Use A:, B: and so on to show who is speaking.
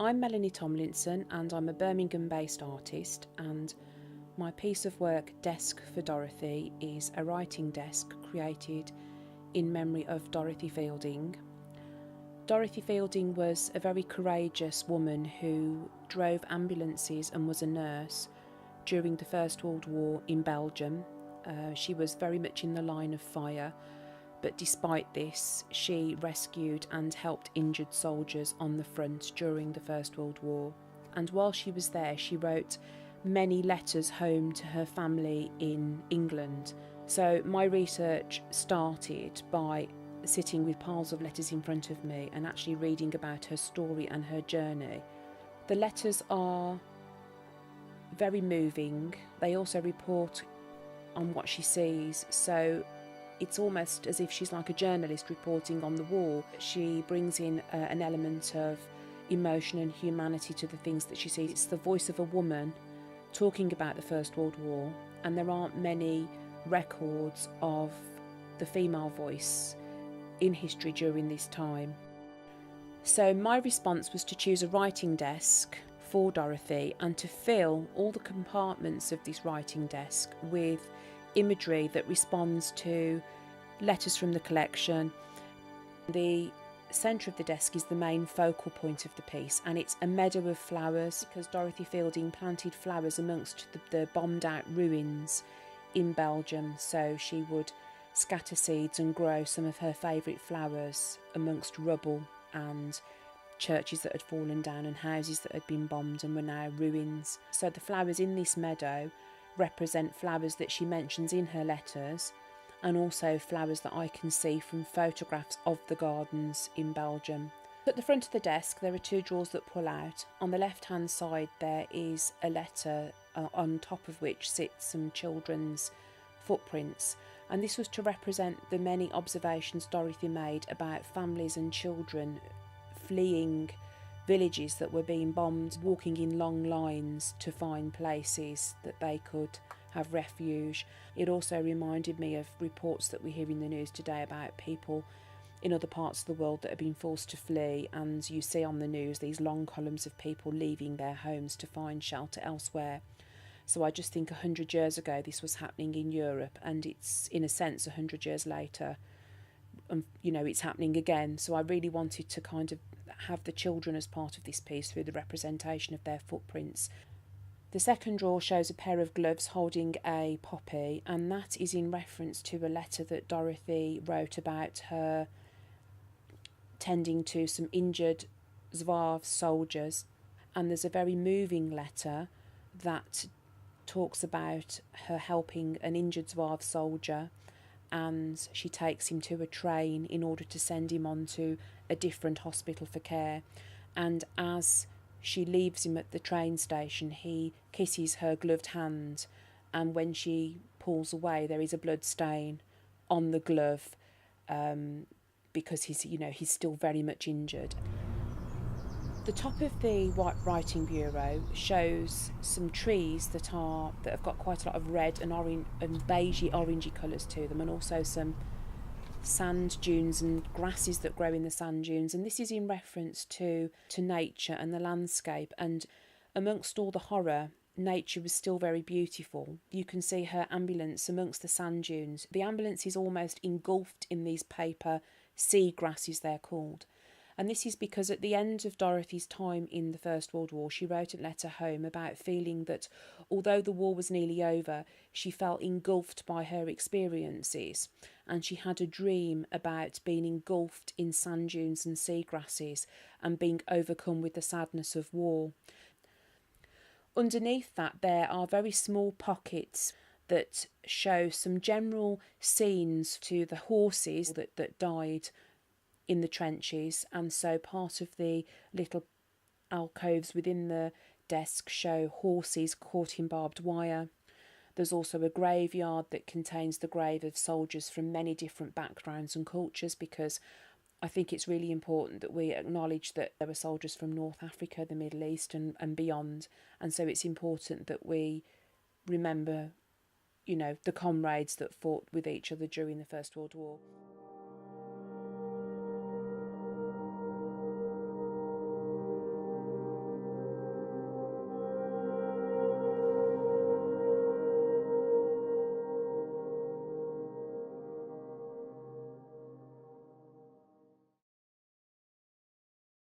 A: I'm Melanie Tomlinson and I'm a Birmingham-based artist, and my piece of work, Desk for Dorothy, is a writing desk created in memory of Dorothy Fielding. Dorothy Fielding was a very courageous woman who drove ambulances and was a nurse during the First World War in Belgium. She was very much in the line of fire, but despite this, she rescued and helped injured soldiers on the front during the First World War. And while she was there, she wrote many letters home to her family in England. So my research started by sitting with piles of letters in front of me and actually reading about her story and her journey. The letters are very moving. They also report on what she sees, so it's almost as if she's like a journalist reporting on the war. She brings in an element of emotion and humanity to the things that she sees. It's the voice of a woman talking about the First World War, and there aren't many records of the female voice in history during this time. So my response was to choose a writing desk for Dorothy and to fill all the compartments of this writing desk with imagery that responds to letters from the collection. The centre of the desk is the main focal point of the piece, and it's a meadow of flowers because Dorothy Fielding planted flowers amongst the bombed out ruins in Belgium, so she would scatter seeds and grow some of her favourite flowers amongst rubble and churches that had fallen down and houses that had been bombed and were now ruins. So the flowers in this meadow represent flowers that she mentions in her letters, and also flowers that I can see from photographs of the gardens in Belgium. At the front of the desk there are two drawers that pull out. On the left hand side there is a letter on top of which sit some children's footprints, and this was to represent the many observations Dorothy made about families and children fleeing villages that were being bombed, walking in long lines to find places that they could have refuge. It also reminded me of reports that we hear in the news today about people in other parts of the world that have been forced to flee, and you see on the news these long columns of people leaving their homes to find shelter elsewhere. So I just think 100 years ago this was happening in Europe, and it's in a sense 100 years later, it's happening again. So I really wanted to kind of have the children as part of this piece through the representation of their footprints. The second drawer shows a pair of gloves holding a poppy, and that is in reference to a letter that Dorothy wrote about her tending to some injured Zouave soldiers. And there's a very moving letter that talks about her helping an injured Zouave soldier, and she takes him to a train in order to send him on to a different hospital for care. And as she leaves him at the train station, he kisses her gloved hand, and when she pulls away there is a blood stain on the glove, because he's still very much injured. The top of the writing bureau shows some trees that have got quite a lot of red and orange and beigey orangey colours to them, and also some sand dunes and grasses that grow in the sand dunes. And this is in reference to nature and the landscape, and amongst all the horror, nature was still very beautiful. You can see her ambulance amongst the sand dunes. The ambulance is almost engulfed in these paper sea grasses, they're called. And this is because at the end of Dorothy's time in the First World War, she wrote a letter home about feeling that although the war was nearly over, she felt engulfed by her experiences, and she had a dream about being engulfed in sand dunes and seagrasses and being overcome with the sadness of war. Underneath that there are very small pockets that show some general scenes to the horses that died in the trenches, and so part of the little alcoves within the desk show horses caught in barbed wire. There's also a graveyard that contains the grave of soldiers from many different backgrounds and cultures, because I think it's really important that we acknowledge that there were soldiers from North Africa, the Middle East and beyond, and so it's important that we remember, the comrades that fought with each other during the First World War.